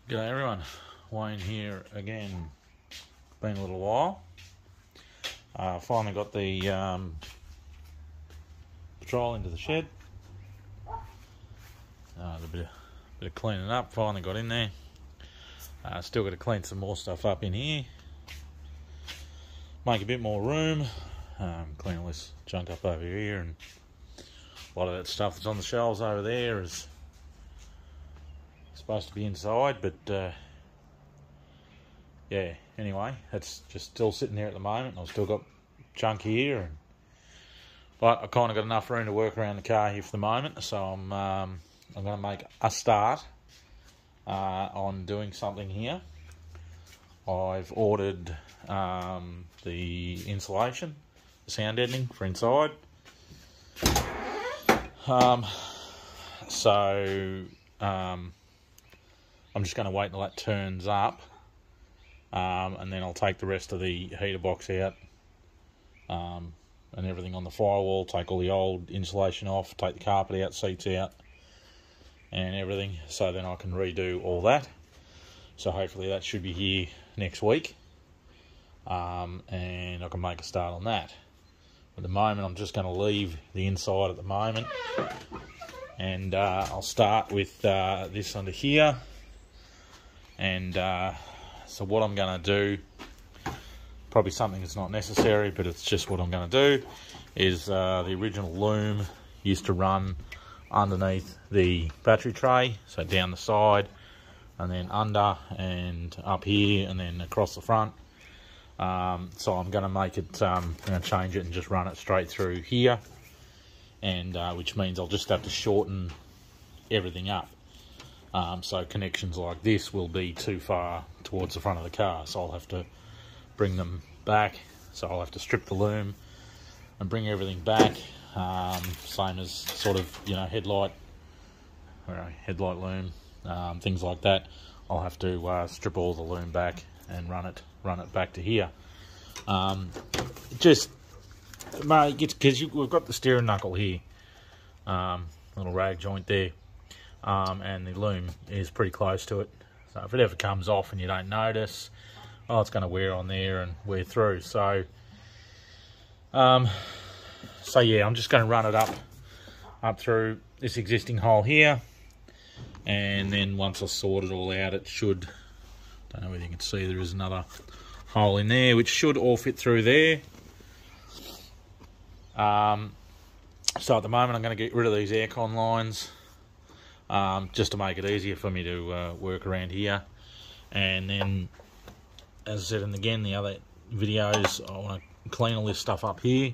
G'day everyone, Wayne here again. Been a little while. Finally got the patrol into the shed. A bit of cleaning up, finally got in there. Still got to clean some more stuff up in here. Make a bit more room. Clean all this junk up over here, and a lot of that stuff that's on the shelves over there is supposed to be inside, but yeah, anyway, that's just still sitting there at the moment. I've still got junk here, but I kind of got enough room to work around the car here for the moment, so I'm going to make a start on doing something here. I've ordered the insulation, the sound deadening for inside. I'm just going to wait until that turns up, and then I'll take the rest of the heater box out and everything on the firewall, take all the old insulation off, take the carpet out, seats out and everything, so then I can redo all that. So hopefully that should be here next week, and I can make a start on that. At the moment I'm just going to leave the inside at the moment, and I'll start with this under here. And so what I'm going to do, probably something that's not necessary, but it's just what I'm going to do, is the original loom used to run underneath the battery tray, so down the side, and then under, and up here, and then across the front. So I'm going to make it, I'm going to change it and just run it straight through here, and which means I'll just have to shorten everything up. So connections like this will be too far towards the front of the car, so I'll have to bring them back. So I'll have to strip the loom and bring everything back, same as sort of, you know, headlight loom, things like that. I'll have to strip all the loom back and run it back to here. Just because we've got the steering knuckle here, little rag joint there. And the loom is pretty close to it, so if it ever comes off and you don't notice, oh, it's going to wear on there and wear through. So yeah, I'm just going to run it up through this existing hole here, and then once I sort it all out, it should, don't know whether you can see, there is another hole in there which should all fit through there. So at the moment I'm going to get rid of these aircon lines, just to make it easier for me to work around here. And then, as I said in the other videos, I want to clean all this stuff up here,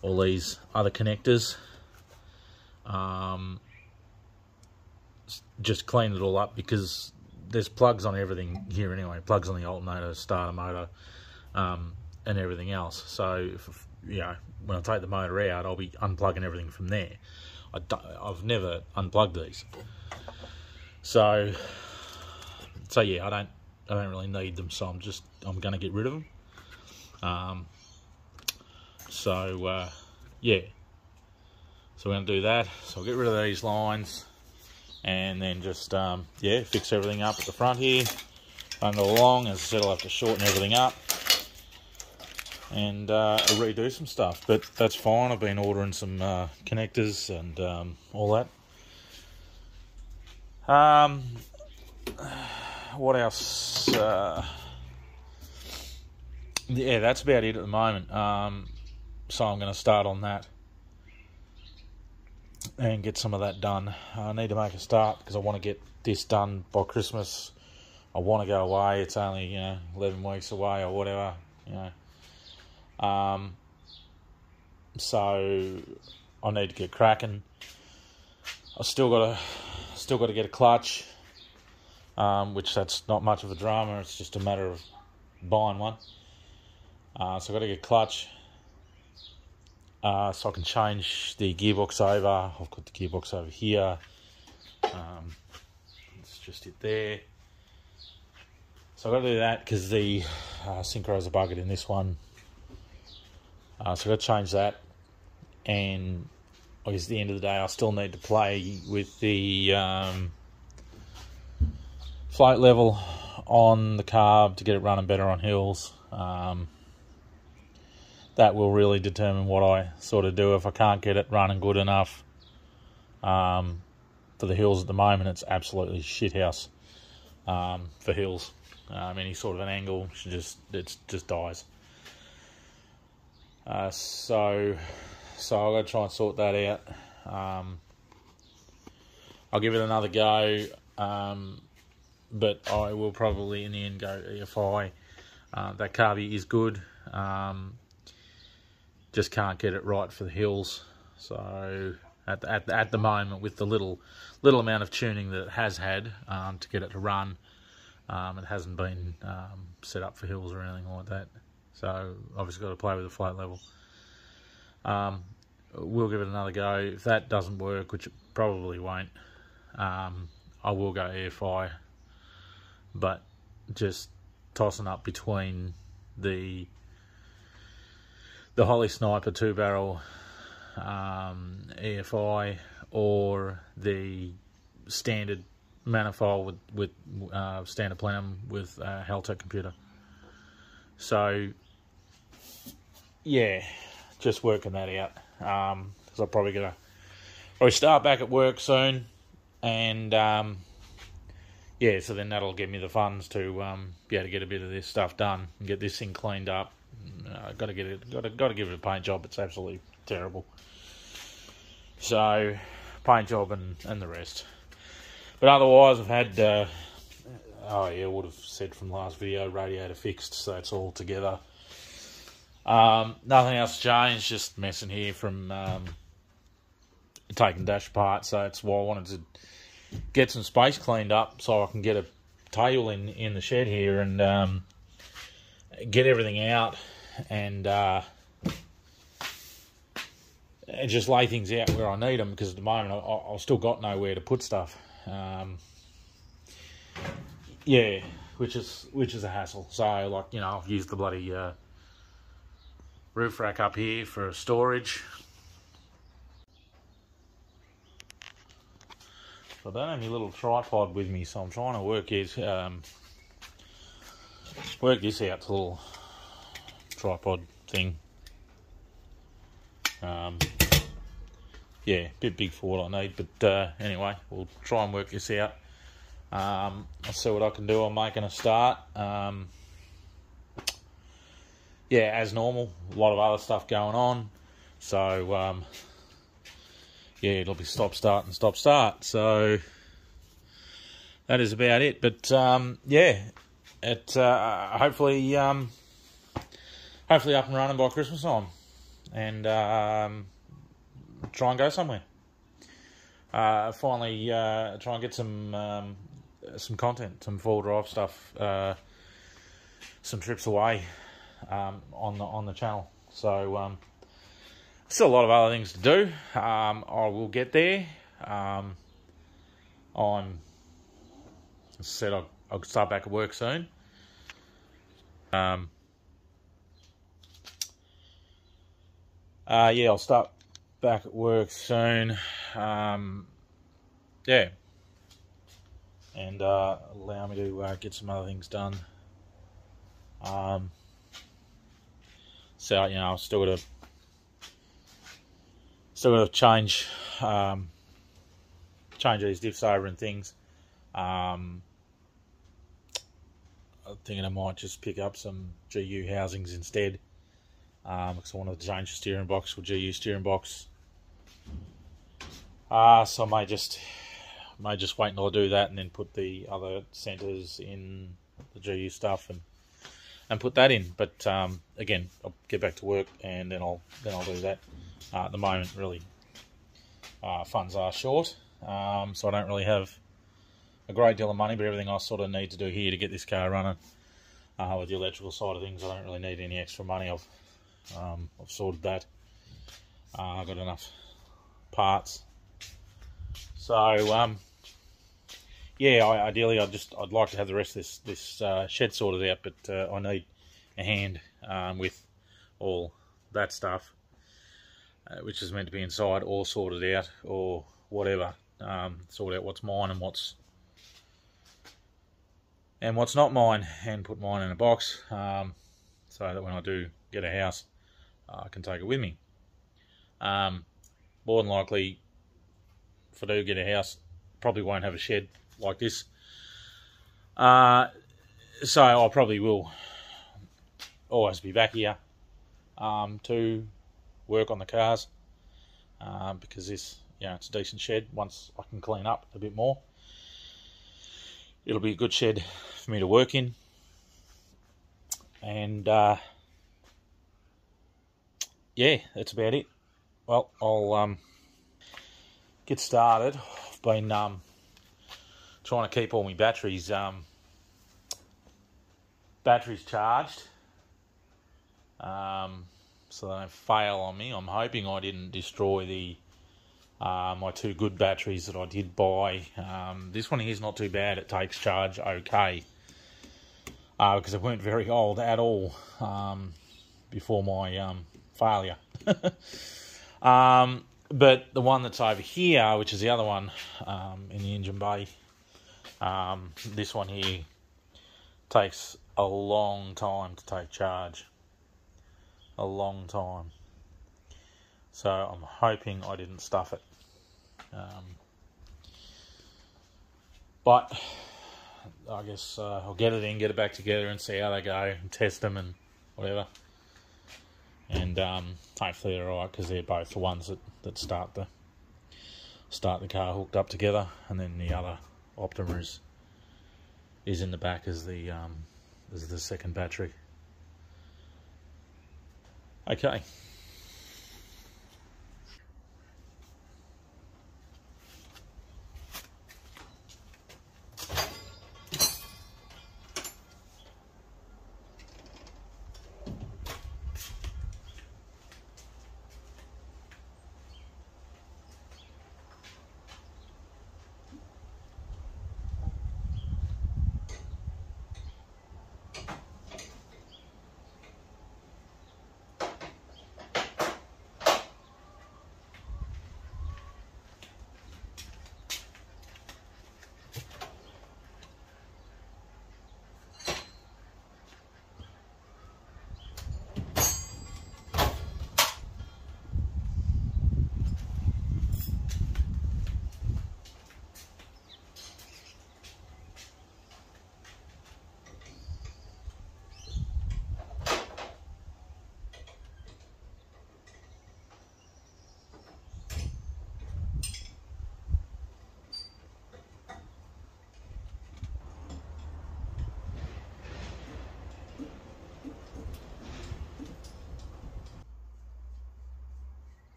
all these other connectors, just clean it all up, because there's plugs on everything here anyway, plugs on the alternator, starter motor, and everything else. So if, you know, when I take the motor out, I'll be unplugging everything from there. I've never unplugged these, so yeah, I don't really need them, so I'm going to get rid of them. Yeah, so we're going to do that. So I'll get rid of these lines, and then just yeah, fix everything up at the front here, run it along. As I said, I'll have to shorten everything up and redo some stuff, but that's fine. I've been ordering some connectors and all that. What else? Yeah, that's about it at the moment. So I'm going to start on that and get some of that done. I need to make a start because I want to get this done by Christmas. I want to go away. It's only, you know, 11 weeks away or whatever, you know. So I need to get cracking. I still got to get a clutch, which that's not much of a drama. It's just a matter of buying one. So I've got to get a clutch, so I can change the gearbox over. I've got the gearbox over here. It's just it there. So I've got to do that because the synchros are buggered in this one. So I've got to change that, and I guess at the end of the day I still need to play with the float level on the carb to get it running better on hills. That will really determine what I sort of do. If I can't get it running good enough for the hills at the moment, it's absolutely shithouse for hills. Any sort of an angle, it just dies. So I've got to try and sort that out. I'll give it another go, but I will probably in the end go EFI. That carby is good, just can't get it right for the hills. So at the moment, with the little amount of tuning that it has had to get it to run, it hasn't been set up for hills or anything like that. So obviously got to play with the float level. We'll give it another go. If that doesn't work, which it probably won't, I will go EFI. But just tossing up between the Holly Sniper 2-barrel EFI or the standard manifold with standard plenum with Haltech computer. So yeah, just working that out, because I'm probably gonna start back at work soon, and yeah, so then that'll give me the funds to be able to get a bit of this stuff done and get this thing cleaned up. Got to give it a paint job. It's absolutely terrible. So paint job and the rest. But otherwise, I've had I would have said from last video, radiator fixed, so it's all together. Nothing else changed, just messing here from taking dash apart. So that's why I wanted to get some space cleaned up so I can get a table in the shed here and get everything out and just lay things out where I need them, because at the moment I've still got nowhere to put stuff. Yeah, which is a hassle. So I've used the bloody roof rack up here for storage. I don't have my little tripod with me, so I'm trying to work this out. It's a little tripod thing. Yeah, a bit big for what I need, but anyway, we'll try and work this out. I'll see what I can do. I'm making a start. Yeah, as normal, a lot of other stuff going on. So, yeah, it'll be stop, start, and stop, start. So, that is about it. But, yeah, it hopefully up and running by Christmas time. And try and go somewhere. Finally, try and get some content, some four-wheel drive stuff, some trips away on the channel. So still a lot of other things to do. I will get there. I'm said I'll start back at work soon. Yeah, I'll start back at work soon. Yeah, and allow me to get some other things done. So I've still got to change these diffs over and things. I'm thinking I might just pick up some GU housings instead, because I wanted to change the steering box for GU steering box. So I may just wait until I do that and then put the other centres in the GU stuff and put that in. But again, I'll get back to work and then I'll do that. At the moment, really, funds are short, so I don't really have a great deal of money. But everything I sort of need to do here to get this car running, with the electrical side of things, I don't really need any extra money. I've sorted that. I've got enough parts. So yeah, ideally I'd like to have the rest of this shed sorted out, but I need a hand with all that stuff, which is meant to be inside or sorted out or whatever. Sort out what's mine and what's and what's not mine, and put mine in a box, so that when I do get a house, I can take it with me. More than likely, if I do get a house, probably won't have a shed like this. So I probably will always be back here to work on the cars, because this, it's a decent shed. Once I can clean up a bit more, it'll be a good shed for me to work in. And yeah, that's about it. Well, I'll get started. I've been trying to keep all my batteries charged, so they don't fail on me. I'm hoping I didn't destroy the my two good batteries that I did buy. This one here is not too bad. It takes charge okay, because they weren't very old at all before my failure. But the one that's over here, which is the other one in the engine bay, this one here takes a long time to take charge. A long time. So I'm hoping I didn't stuff it. But I guess I'll get it in, get it back together and see how they go and test them and whatever. And hopefully they're alright, because they're both the ones that start the car hooked up together, and then the other Optima is in the back as the second battery. Okay.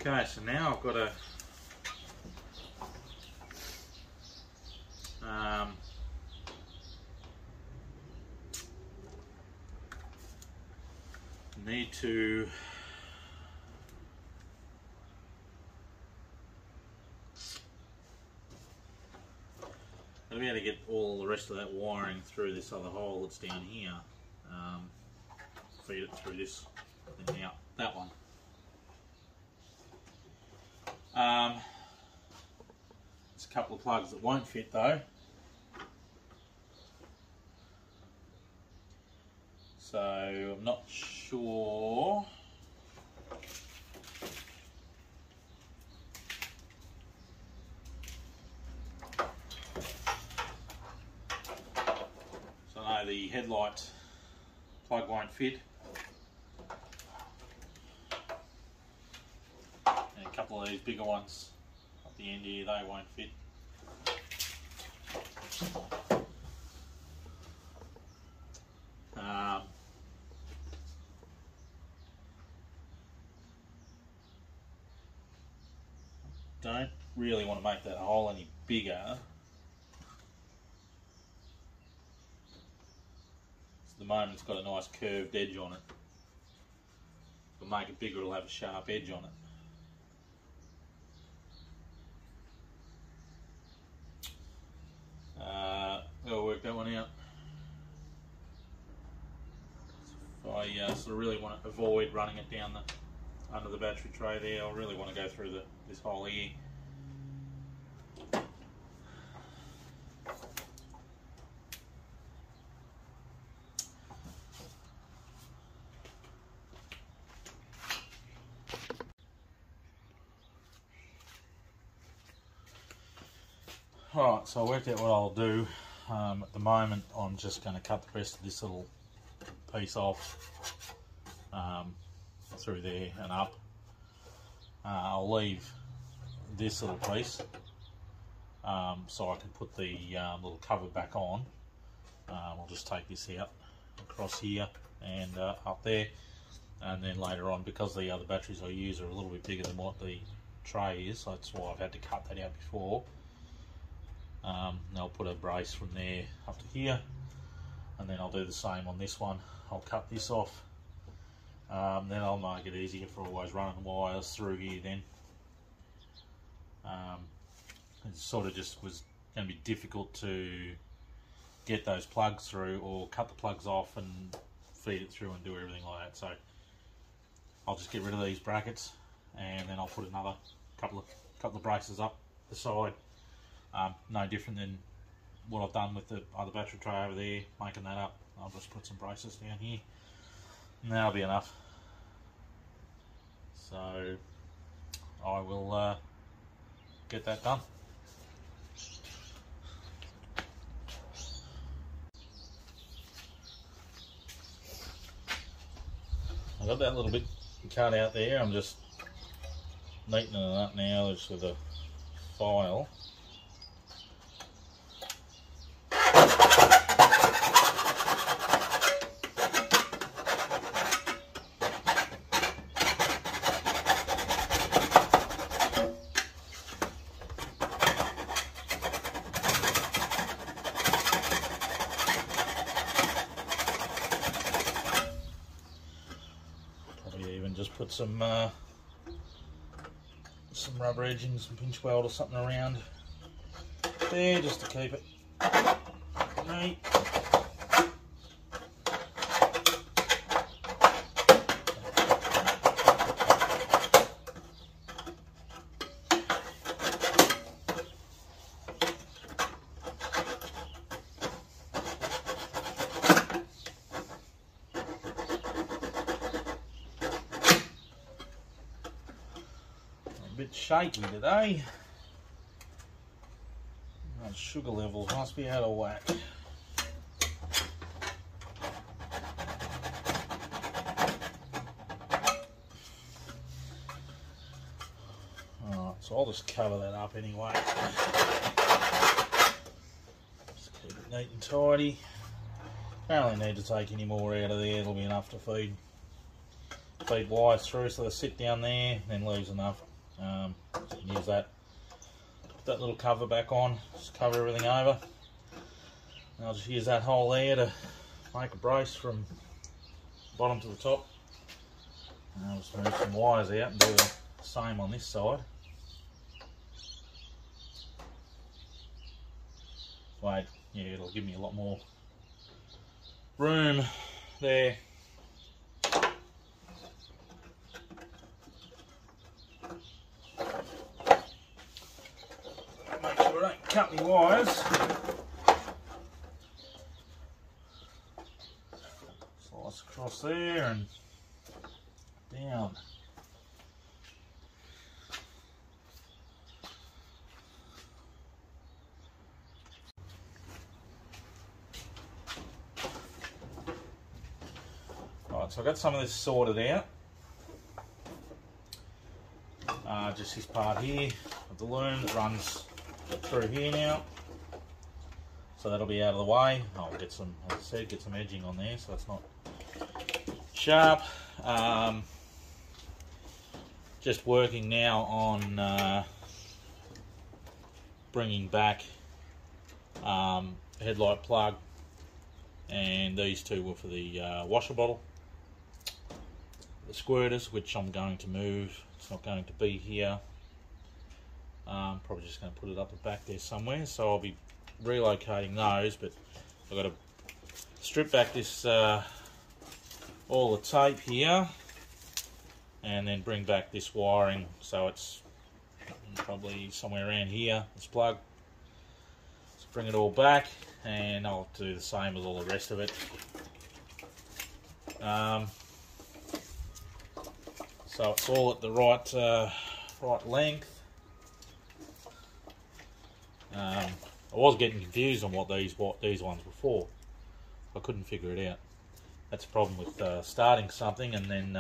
Okay, so now I've got to need to I'll be able to get all the rest of that wiring through this other hole that's down here. Feed it through this and out that one. There's a couple of plugs that won't fit though. So I'm not sure. So I know the headlight plug won't fit. And a couple of these bigger ones up the end here, they won't fit. Don't really want to make that hole any bigger. At the moment it's got a nice curved edge on it. If I make it bigger it'll have a sharp edge on it. I'll work that one out. So if I sort of really want to avoid running it down under the battery tray there, I really want to go through this hole here. Alright, so I worked out what I'll do. At the moment I'm just going to cut the rest of this little piece off through there and up. I'll leave this little piece so I can put the little cover back on. I'll just take this out across here and up there, and then later on, because the other batteries I use are a little bit bigger than what the tray is, so that's why I've had to cut that out before. I'll put a brace from there up to here, and then I'll do the same on this one. I'll cut this off, then I'll make it easier for always running wires through here then. It sort of just was going to be difficult to get those plugs through, or cut the plugs off and feed it through and do everything like that. So I'll just get rid of these brackets, and then I'll put another couple of braces up the side. No different than what I've done with the other battery tray over there, making that up. I'll just put some braces down here, and that'll be enough. So I will get that done. I got that little bit cut out there. I'm just neatening it up now just with a file. Just put some rubber edging, some pinch weld or something around there just to keep it neat. A bit shaky today. My sugar levels must be out of whack. Alright, so I'll just cover that up anyway. Just keep it neat and tidy. Don't really need to take any more out of there, it'll be enough to feed wires through, so they sit down there, then leaves enough You can use that. Put that little cover back on, just cover everything over. And I'll just use that hole there to make a brace from bottom to the top. And I'll just move some wires out and do the same on this side. Wait, yeah, it'll give me a lot more room there. Make sure I don't cut my wires. Slice across there and down. Right, so I've got some of this sorted out. Just this part here of the loom that runs through here now. So that'll be out of the way. I'll get some, as I said, get some edging on there so it's not sharp. Just working now on bringing back headlight plug, and these two were for the washer bottle, the squirters, which I'm going to move. It's not going to be here. Probably just going to put it up the back there somewhere, so I'll be relocating those, but I've got to strip back this all the tape here and then bring back this wiring, so it's probably somewhere around here, this plug. So bring it all back and I'll do the same with all the rest of it. So it's all at the right length. I was getting confused on what these ones were for. I couldn't figure it out. That's a problem with starting something and then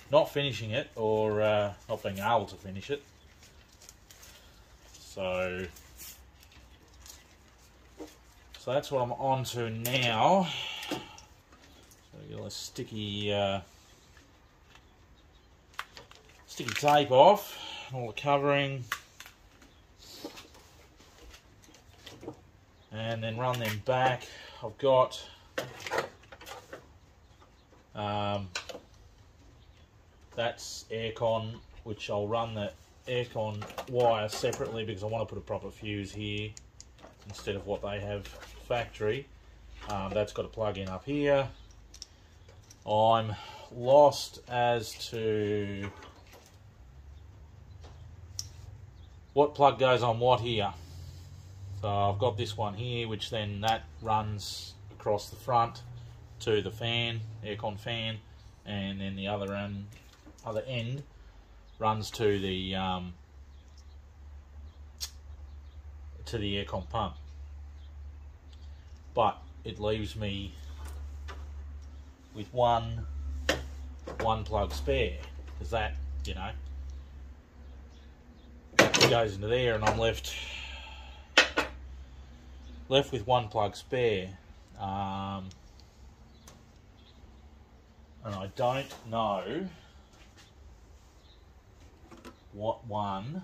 not finishing it, or not being able to finish it. So that's what I'm on to now. So get all this sticky tape off, all the covering, and then run them back. I've got that's aircon, which I'll run the aircon wire separately because I want to put a proper fuse here instead of what they have factory. That's got a plug in up here. I'm lost as to what plug goes on what here. So I've got this one here, which then that runs across the front to the fan, aircon fan, and then the other end runs to the aircon pump. But it leaves me with one plug spare, because that, you know, that goes into there, and I'm left with one plug spare. And I don't know what one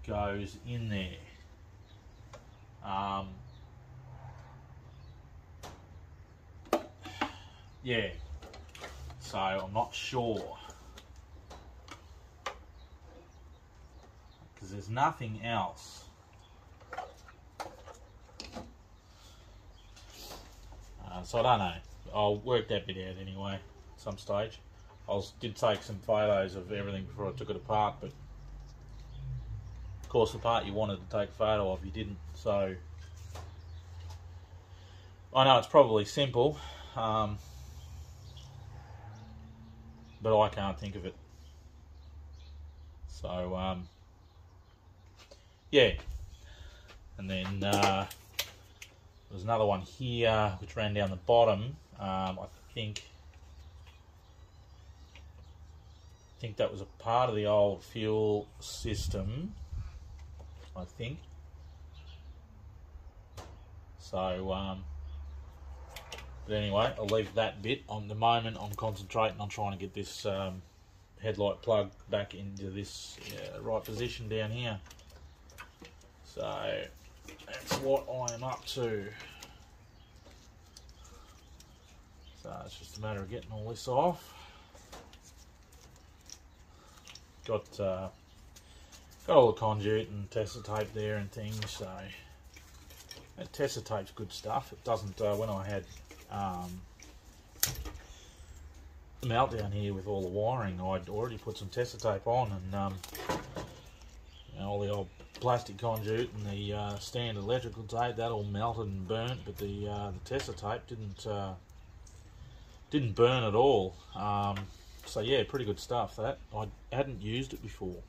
goes in there. Yeah, so I'm not sure, because there's nothing else. So I don't know. I'll work that bit out anyway at some stage. Did take some photos of everything before I took it apart, but of course the part you wanted to take a photo of, you didn't. So I know it's probably simple, but I can't think of it. So yeah, and then there's another one here which ran down the bottom. I think that was a part of the old fuel system, I think. So But anyway, I'll leave that bit. On the moment, I'm concentrating on trying to get this headlight plug back into this right position down here. So that's what I am up to. So it's just a matter of getting all this off. Got all the conduit and Tessa tape there and things. So that Tessa tape's good stuff. It doesn't. When I had the meltdown here with all the wiring, I'd already put some Tessa tape on, and you know, all the old plastic conduit and the standard electrical tape, that all melted and burnt, but the Tessa tape didn't burn at all. So yeah, pretty good stuff. That I hadn't used it before,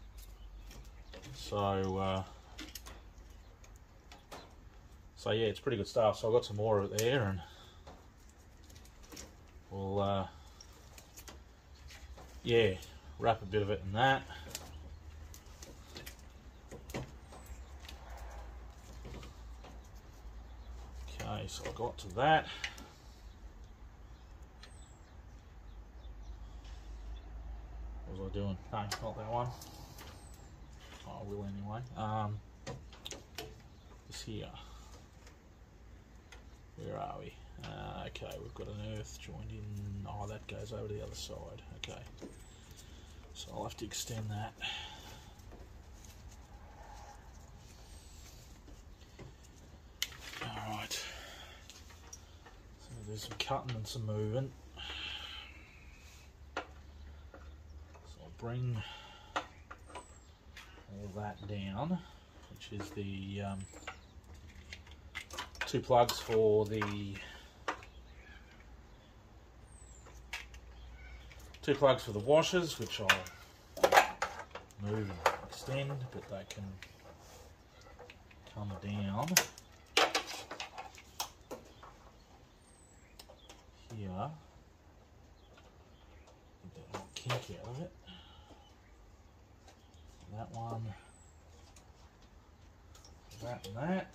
so yeah, it's pretty good stuff. So I've got some more of it there, and we'll yeah, wrap a bit of it in that. Okay, so I got to that. What was I doing? No, not that one. Oh, I will anyway. This here. Where are we? Okay, we've got an earth joined in. Oh, that goes over to the other side. Okay. So I'll have to extend that. Alright. So there's some cutting and some moving. Bring all that down, which is the two plugs for the washers, which I'll move and extend, but they can come down here. Get that little kink out of it. That one, that and that.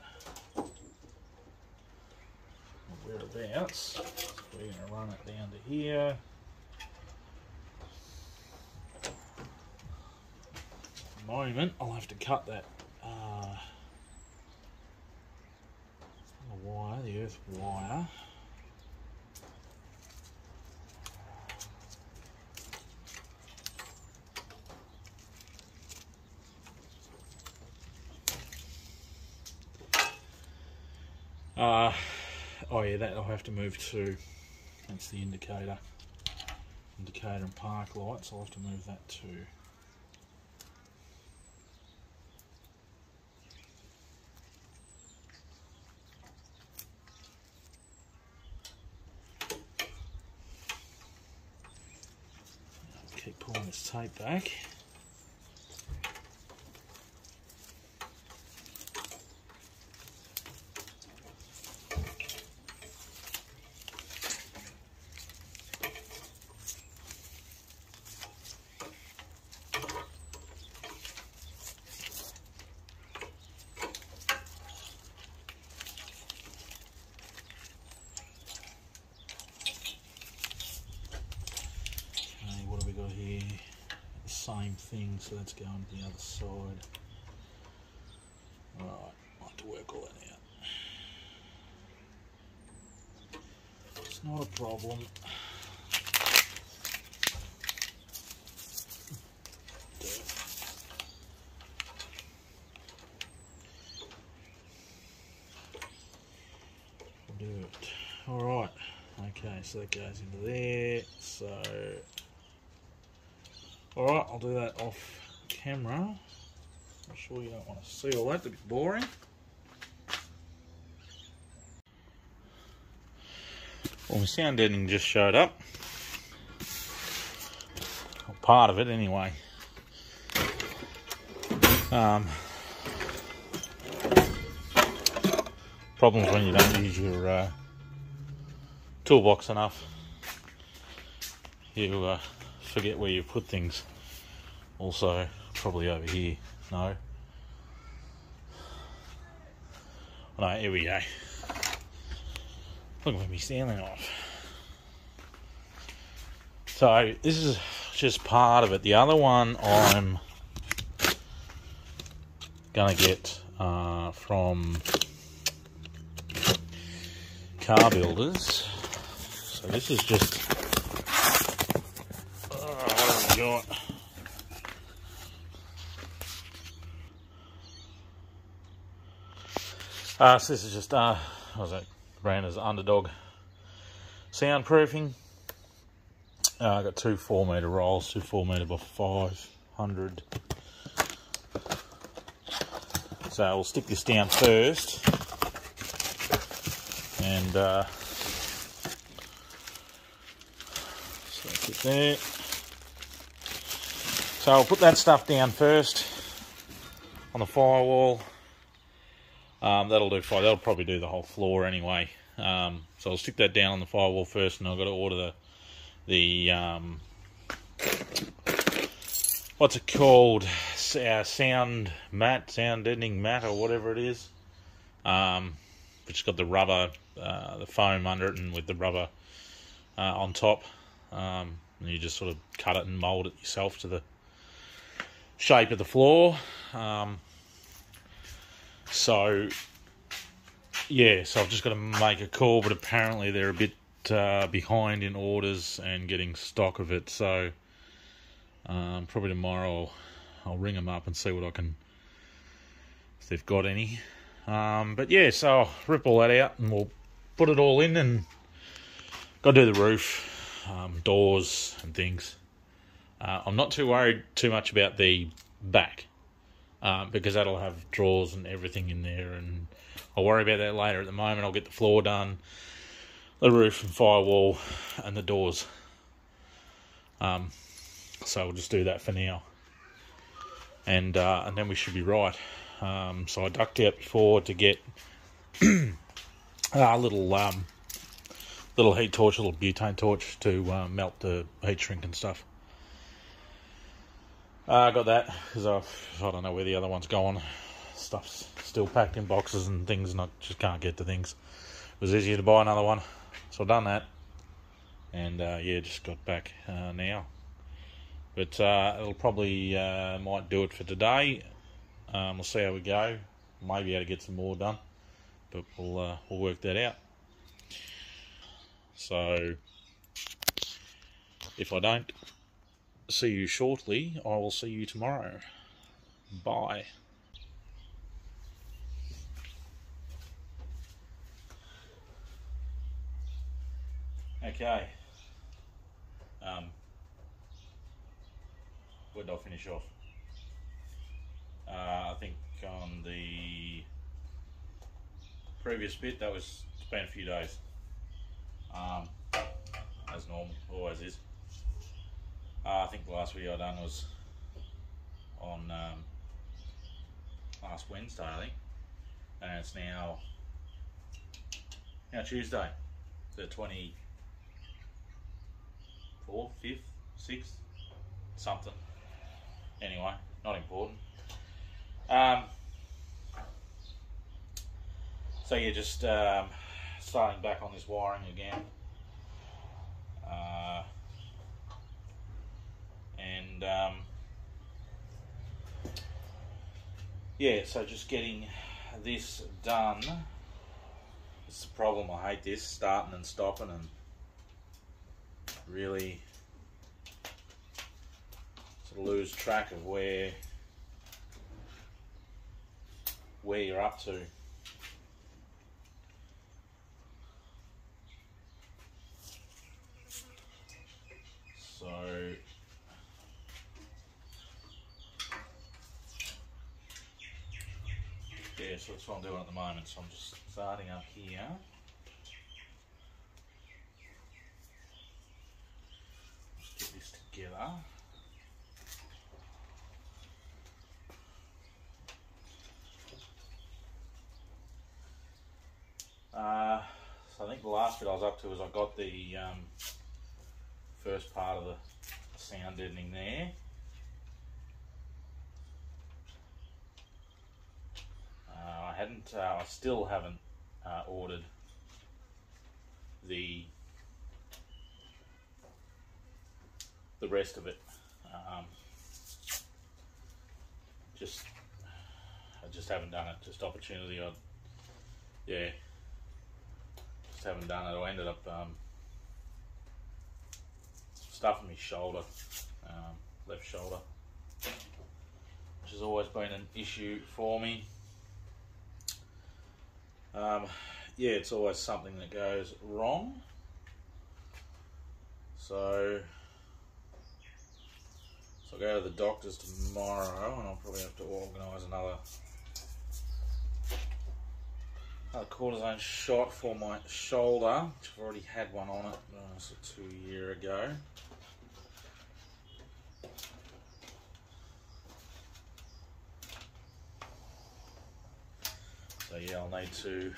Whereabouts? We're going to run it down to here. At the moment, I'll have to cut that wire, the earth wire. Oh yeah, that I'll have to move to. That's the indicator and park lights. I'll have to move that too. Keep pulling this tape back. Here, the same thing, so that's going to the other side. Alright, I'll have to work all that out. It's not a problem. We'll do it. Alright, okay, so that goes into there, so alright, I'll do that off camera. I'm sure you don't want to see all that, it's a bit boring. Well, my sound deadening just showed up. Well, part of it anyway. Problems when you don't use your toolbox enough. You forget where you put things. Also, probably over here. No. No, here we go. Look at me standing off. So this is just part of it. The other one I'm gonna get from car builders. So this is just what have we got? So this is just what was that brand as Underdog soundproofing. I got two 4 metre rolls, two 4 metre by 500. So I'll stick this down first, and so get there. So I'll put that stuff down first on the firewall. That'll do fine. That'll probably do the whole floor anyway. So I'll stick that down on the firewall first, and I've got to order the what's it called? Sound deadening mat, or whatever it is. Which has got the rubber, the foam under it, and with the rubber on top. And you just sort of cut it and mould it yourself to the shape of the floor. So yeah, so I've just got to make a call, but apparently they're a bit behind in orders and getting stock of it. So probably tomorrow I'll ring them up and see what I can, if they've got any. But yeah, so I'll rip all that out and we'll put it all in, and got to do the roof, doors and things. I'm not too worried too much about the back, because that'll have drawers and everything in there, and I'll worry about that later. At the moment I'll get the floor done, the roof and firewall and the doors. So we'll just do that for now, and then we should be right. So I ducked out before to get a little heat torch, a little butane torch to melt the heat shrink and stuff. I got that because I don't know where the other one's gone. Stuff's still packed in boxes and things, and I just can't get to things. It was easier to buy another one, so I've done that. And yeah, just got back now. But it'll probably might do it for today. We'll see how we go. Maybe able to get some more done, but we'll work that out. So if I don't see you shortly, I will see you tomorrow. Bye. Okay. Where did I finish off? I think on the previous bit, it's been a few days. As normal, always is. I think the last video I done was on last Wednesday, I think, and it's now Tuesday, the 24th, 5th, 6th, something. Anyway, not important. So yeah, just starting back on this wiring again. Yeah, so just getting this done. It's the problem. I hate this, starting and stopping, and really sort of lose track of where you're up to. So yeah, so that's what I'm doing at the moment. So I'm just starting up here. Just get this together. So I think the last bit I was up to was I got the first part of the sound deadening there. I still haven't ordered the rest of it. I just haven't done it. Just opportunity. Just haven't done it. I ended up stuffing my shoulder, left shoulder, which has always been an issue for me. Yeah, it's always something that goes wrong. So I'll go to the doctor's tomorrow, and I'll probably have to organise another cortisone shot for my shoulder, which I've already had one on it, so 2 years ago. So yeah, I'll need to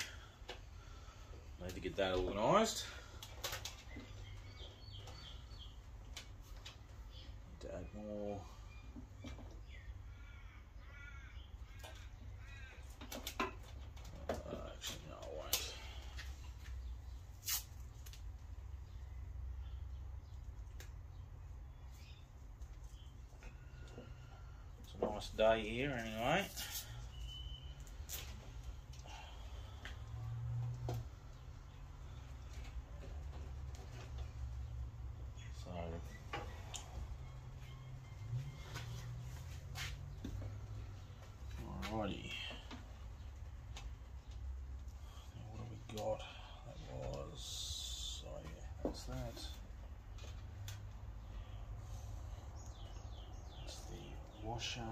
get that organised. Need to add more. Actually, no, I won't. It's a nice day here, anyway. Alrighty. Now what have we got? That was, oh yeah, that's that. That's the washer.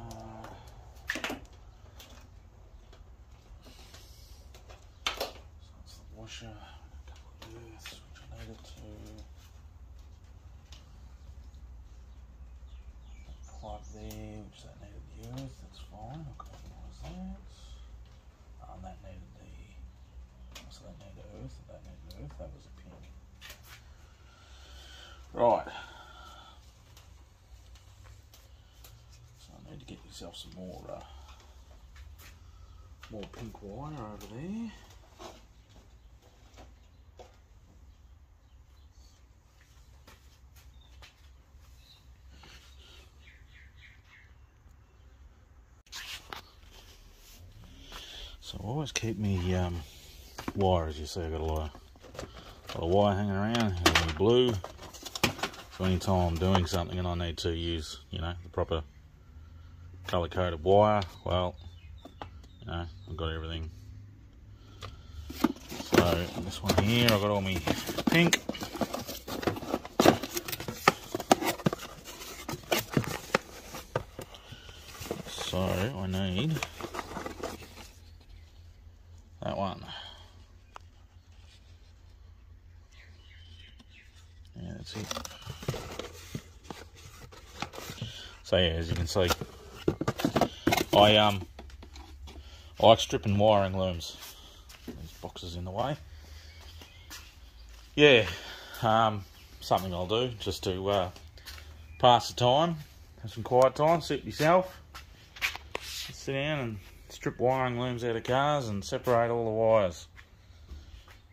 So that's the washer. A couple of earths which I needed to plug there, which that needed the earth. That's fine. Okay. And that needed so that needed earth, that needed earth, that was a pin. Right. So I need to get yourself some more pink wire over there. So I always keep me wire, as you see. I've got a lot of wire hanging around, and blue. So anytime I'm doing something and I need to use, the proper colour coded wire, well, I've got everything. So this one here, I've got all my pink. So I need that one. Yeah, that's it. So yeah, as you can see, I like stripping wiring looms. These boxes in the way. Yeah, something I'll do just to pass the time, have some quiet time, sit yourself, sit down and strip wiring looms out of cars and separate all the wires.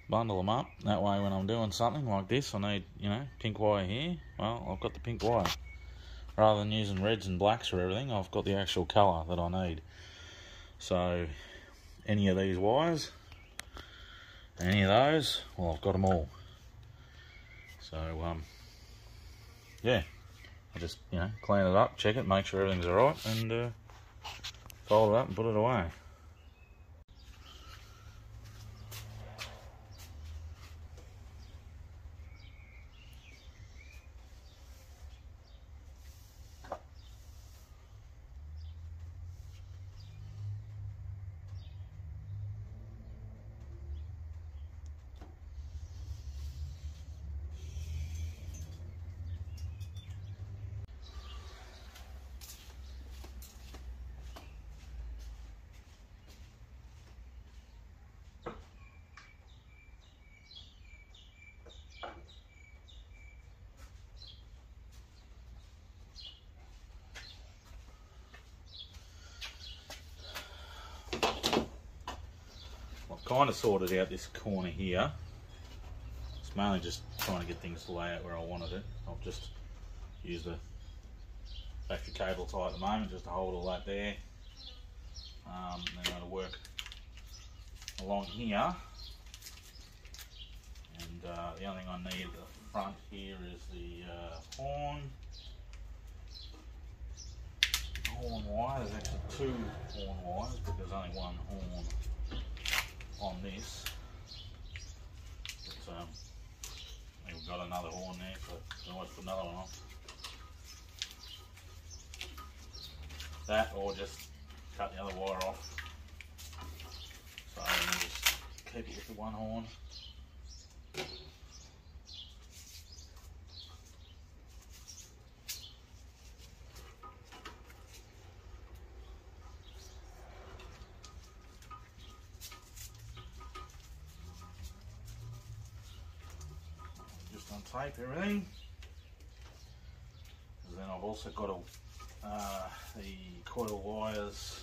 Bundle them up. That way when I'm doing something like this, I need, pink wire here. Well, I've got the pink wire. Rather than using reds and blacks for everything, I've got the actual colour that I need. So, any of these wires, any of those, well, I've got them all. So, yeah. I just, clean it up, check it, make sure everything's alright, and fold it up and put it away. Kind of sorted out this corner here. It's Mainly just trying to get things to lay out where I wanted it. I'll just use the factory cable tie at the moment just to hold all that there. And then that'll work along here. And the only thing I need at the front here is the horn wire. There's actually two horn wires, but there's only one horn on this. But we've got another horn there, so I can always put another one on. That, or just cut the other wire off. So then just keep it with the one horn. Just untape everything. And then I've also got the coil wires.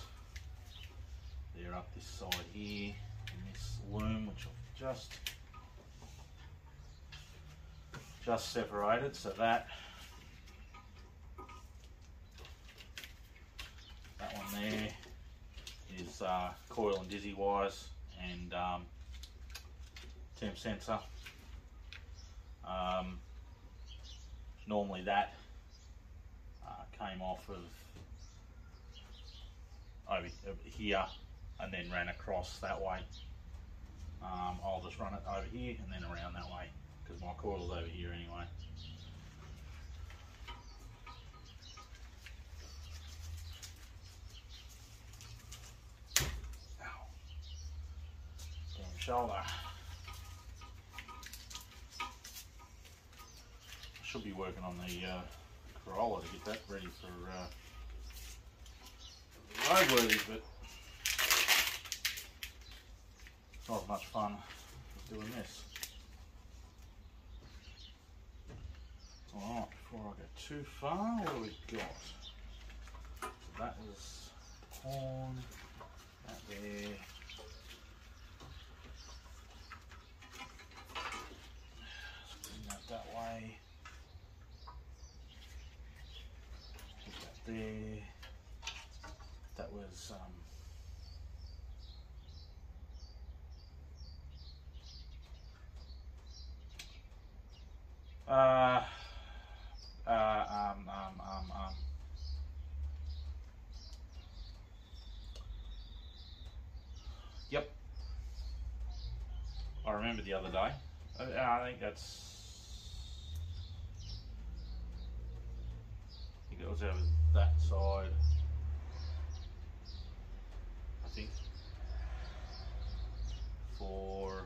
They're up this side here in this loom, which I've just separated, so that one there is coil and dizzy wires and temp sensor. Normally that came off of over here and then ran across that way. I'll just run it over here and then around that way because my coil's over here anyway. Ow. Damn shoulder. I should be working on the Corolla to get that ready for roadworthy, but it's not as much fun as doing this. Alright, before I go too far, what have we got? So that was horn, that there. Let's bring that way. Put that there. That was yep. I remember the other day. I think it was over that side. I think for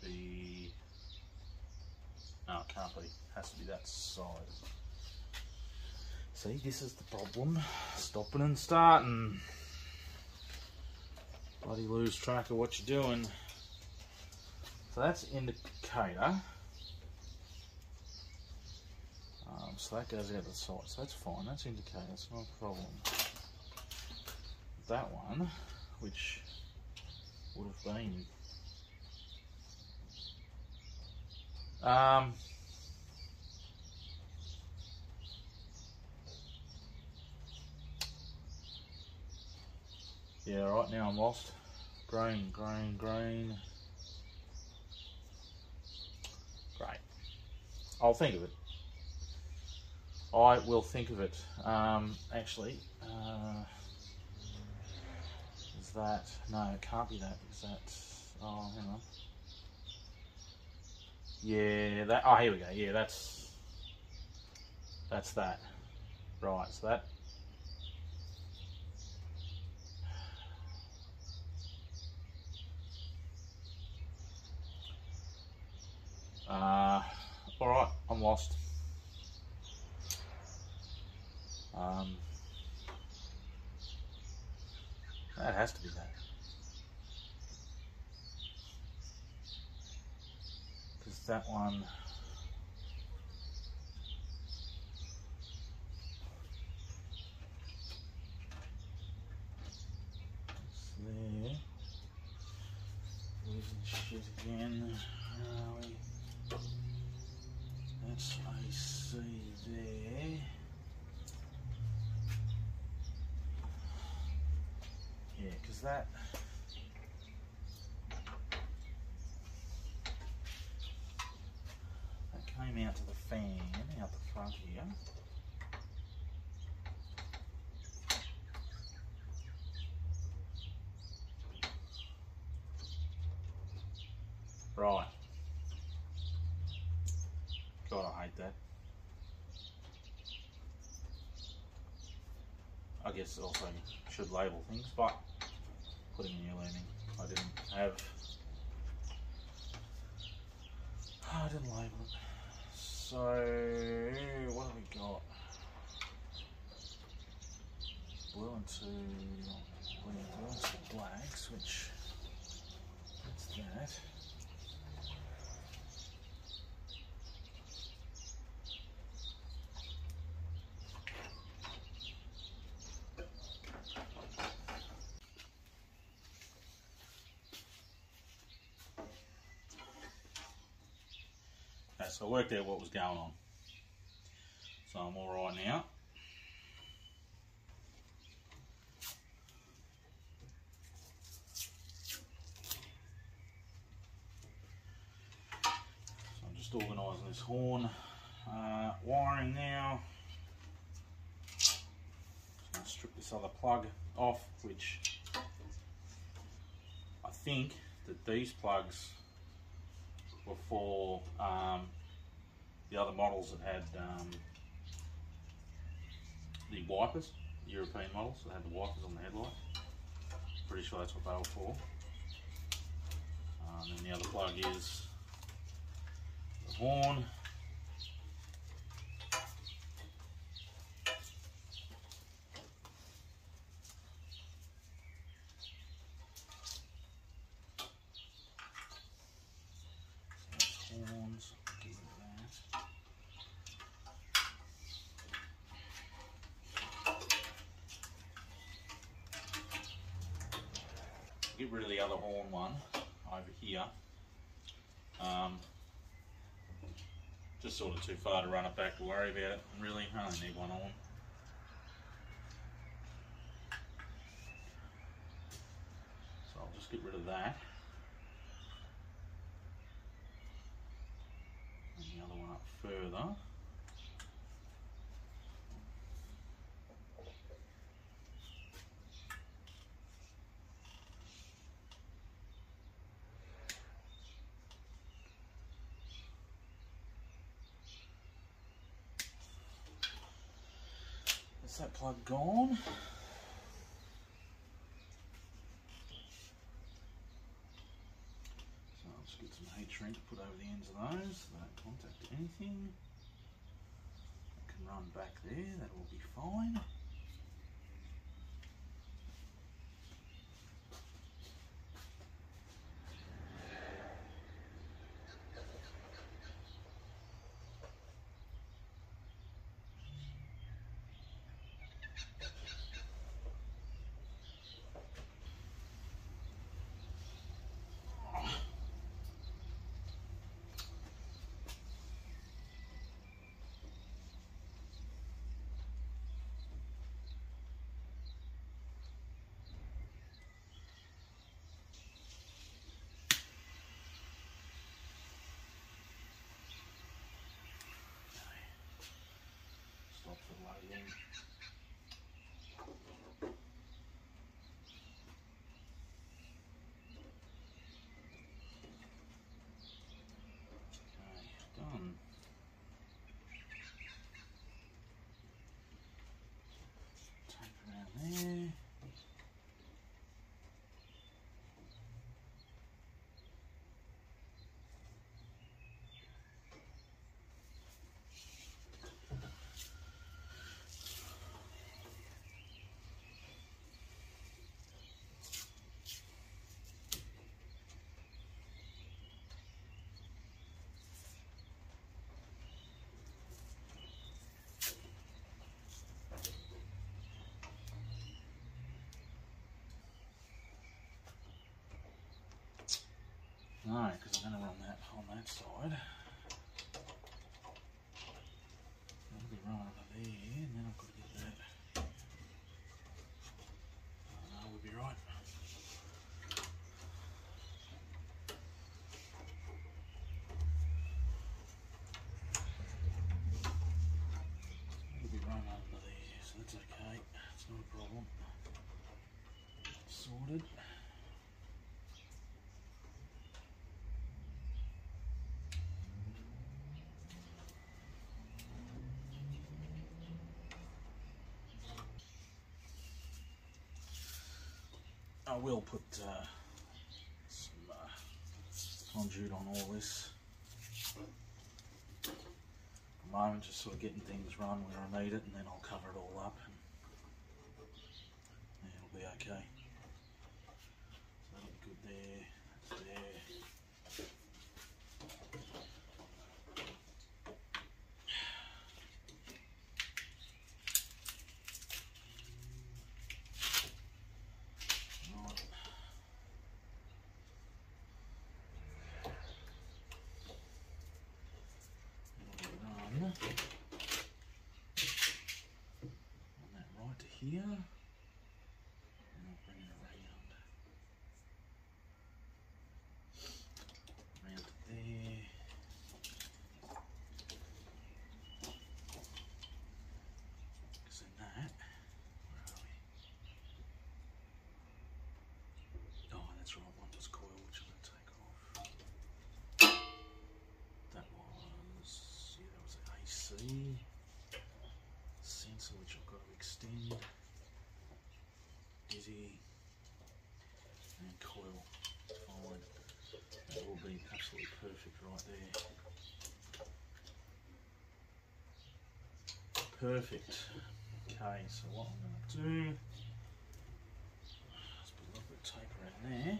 the no, it can't be. It has to be that side. See, this is the problem. Stopping and starting. Bloody lose track of what you're doing. So that's indicator. So that goes out the side. So that's fine. That's indicator. That's not a problem. That one, which would have been yeah, right now I'm lost. Green. Great. I'll think of it. I will think of it. Actually, is that, no, it can't be that, because that's, oh, hang on. Yeah, that, oh, here we go. Yeah, that's that. Right, so that, all right, I'm lost. That has to be that. Because that one, it's there. Losing shit again. That's AC there. Yeah, because that came out to the fan, out the front here. Right. God, I hate that. I guess also should label things, but putting in your learning, I didn't label it. So, what have we got? Blue and two blacks, which, that's that. Okay, so I worked out what was going on. So I'm all right now. So I'm just organising this horn wiring now. Just going to strip this other plug off, which I think that these plugs were for the other models that had the wipers, European models that had the wipers on the headlight. Pretty sure that's what they were for. And then the other plug is the horn. So that's horns, get rid of that. Get rid of the other horn one over here. Just sort of too far to run it back to worry about it. Really, I only need one on. So I'll just get rid of that. And the other one up further. Is that plug gone? So I'll just get some heat shrink to put over the ends of those so they don't contact anything. I can run back there, that will be fine. Stop the loading. No, because I'm going to run that on that side. That'll be right over there, and then I've got to get that. Oh, no, we'll be right. It'll be right under there, so that's okay. It's not a problem. Sorted. I will put some conduit on all this. At the moment, just sort of getting things run where I need it, and then I'll cover it all up, and it'll be okay. So that'll be good there. That's there. On that right to here, and I'll bring it around to there. Because in that, where are we? Oh, that's right, one was coil, which I'm going to take off. That was, yeah, that was AC. Sensor, which I've got to extend. Dizzy. And coil. Fine. That will be absolutely perfect right there. Perfect. Okay, so what I'm going to do, let's put a little bit of tape around there.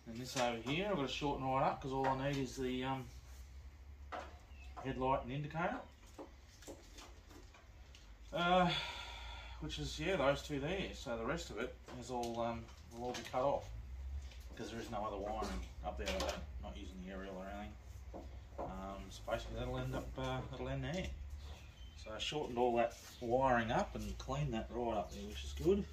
And this over here, I've got to shorten right up because all I need is the headlight and indicator. Which is, yeah, those two there. So the rest of it is all will all be cut off because there is no other wiring up there. I'm not using the aerial or anything. So basically that'll end there. So I shortened all that wiring up and cleaned that right up there, which is good.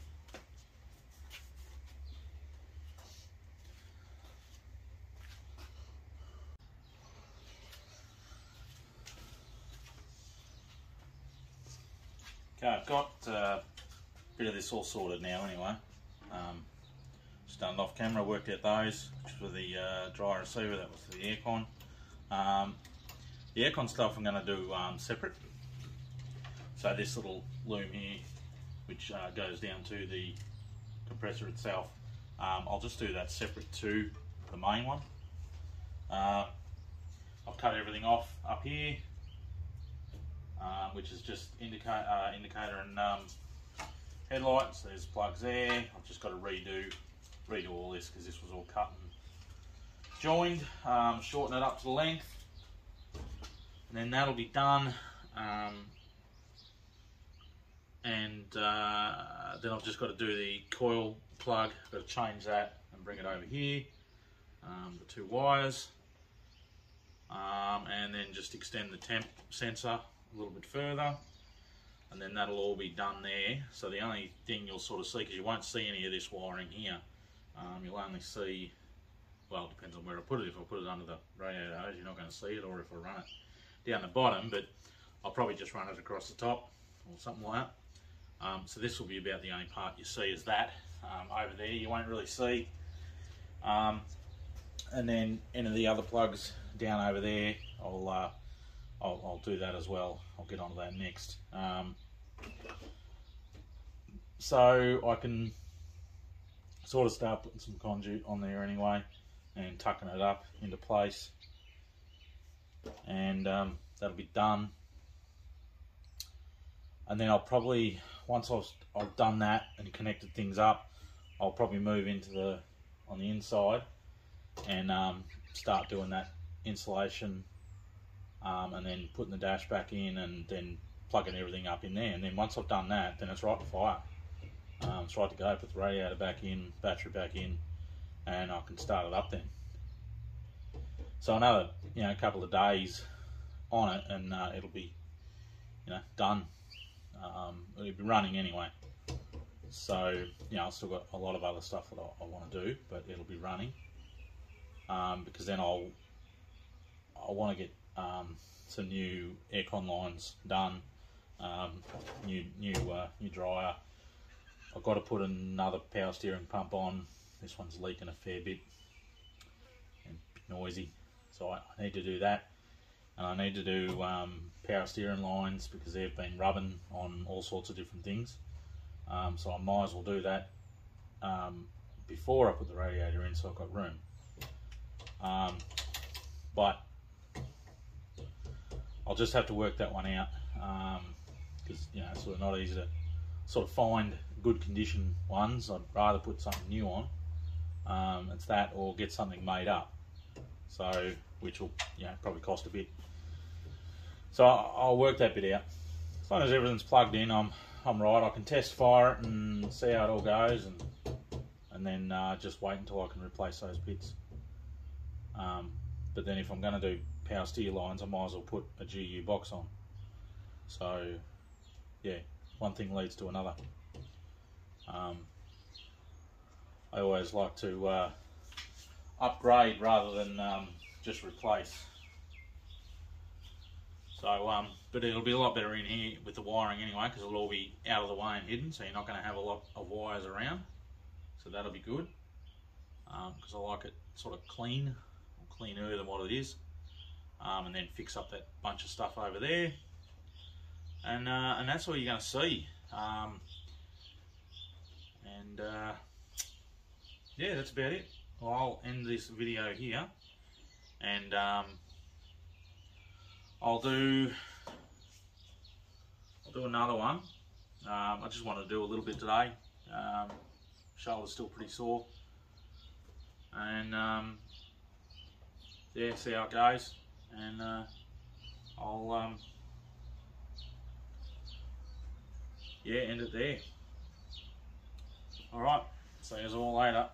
Okay, I've got a bit of this all sorted now anyway. Just done it off camera, worked out those, which were the dry receiver, that was the aircon. The aircon stuff I'm going to do separate. So this little loom here, which goes down to the compressor itself, I'll just do that separate to the main one. I've cut everything off up here, which is just indicator and headlights. There's plugs there. I've just got to redo all this because this was all cut and joined. Shorten it up to the length, and then that'll be done. Then I've just got to do the coil plug. Got to change that and bring it over here. The two wires, and then just extend the temp sensor a little bit further, and then that'll all be done there. So the only thing you'll sort of see, because you won't see any of this wiring here, you'll only see, well, it depends on where I put it. If I put it under the radiator hose, you're not going to see it, or if I run it down the bottom, but I'll probably just run it across the top or something like that. So this will be about the only part you see is that. Over there you won't really see. And then any of the other plugs down over there, I'll do that as well. I'll get onto that next. So I can sort of start putting some conduit on there anyway and tucking it up into place, and that'll be done. And then I'll probably, once I've done that and connected things up, I'll probably move into on the inside and start doing that insulation, and then putting the dash back in, and then plugging everything up in there. And then once I've done that, then it's right to fire. It's right to go. Put the radiator back in, battery back in, and I can start it up then. So another, couple of days on it, and it'll be, done. It'll be running anyway. So, I've still got a lot of other stuff that I want to do, but it'll be running. Because then I want to get some new aircon lines done, new dryer. I've got to put another power steering pump on. This one's leaking a fair bit and a bit noisy, so I need to do that. And I need to do power steering lines because they've been rubbing on all sorts of different things. So I might as well do that before I put the radiator in, so I've got room. But I'll just have to work that one out because it's sort of not easy to sort of find good condition ones. I'd rather put something new on. It's that or get something made up, so which will probably cost a bit. So I'll work that bit out. As long as everything's plugged in, I'm right. I can test fire it and see how it all goes, and then just wait until I can replace those bits. But then if I'm going to do power steer lines, I might as well put a GU box on. So yeah, one thing leads to another. I always like to upgrade rather than just replace. So, but it'll be a lot better in here with the wiring anyway, because it'll all be out of the way and hidden, so you're not going to have a lot of wires around. So that'll be good, because I like it sort of clean, or cleaner than what it is, and then fix up that bunch of stuff over there, and that's all you're going to see. Yeah, that's about it. Well, I'll end this video here, and I'll do another one. I just wanted to do a little bit today. Shoulder's still pretty sore, and yeah, see how it goes, and I'll end it there. All right, see you all later.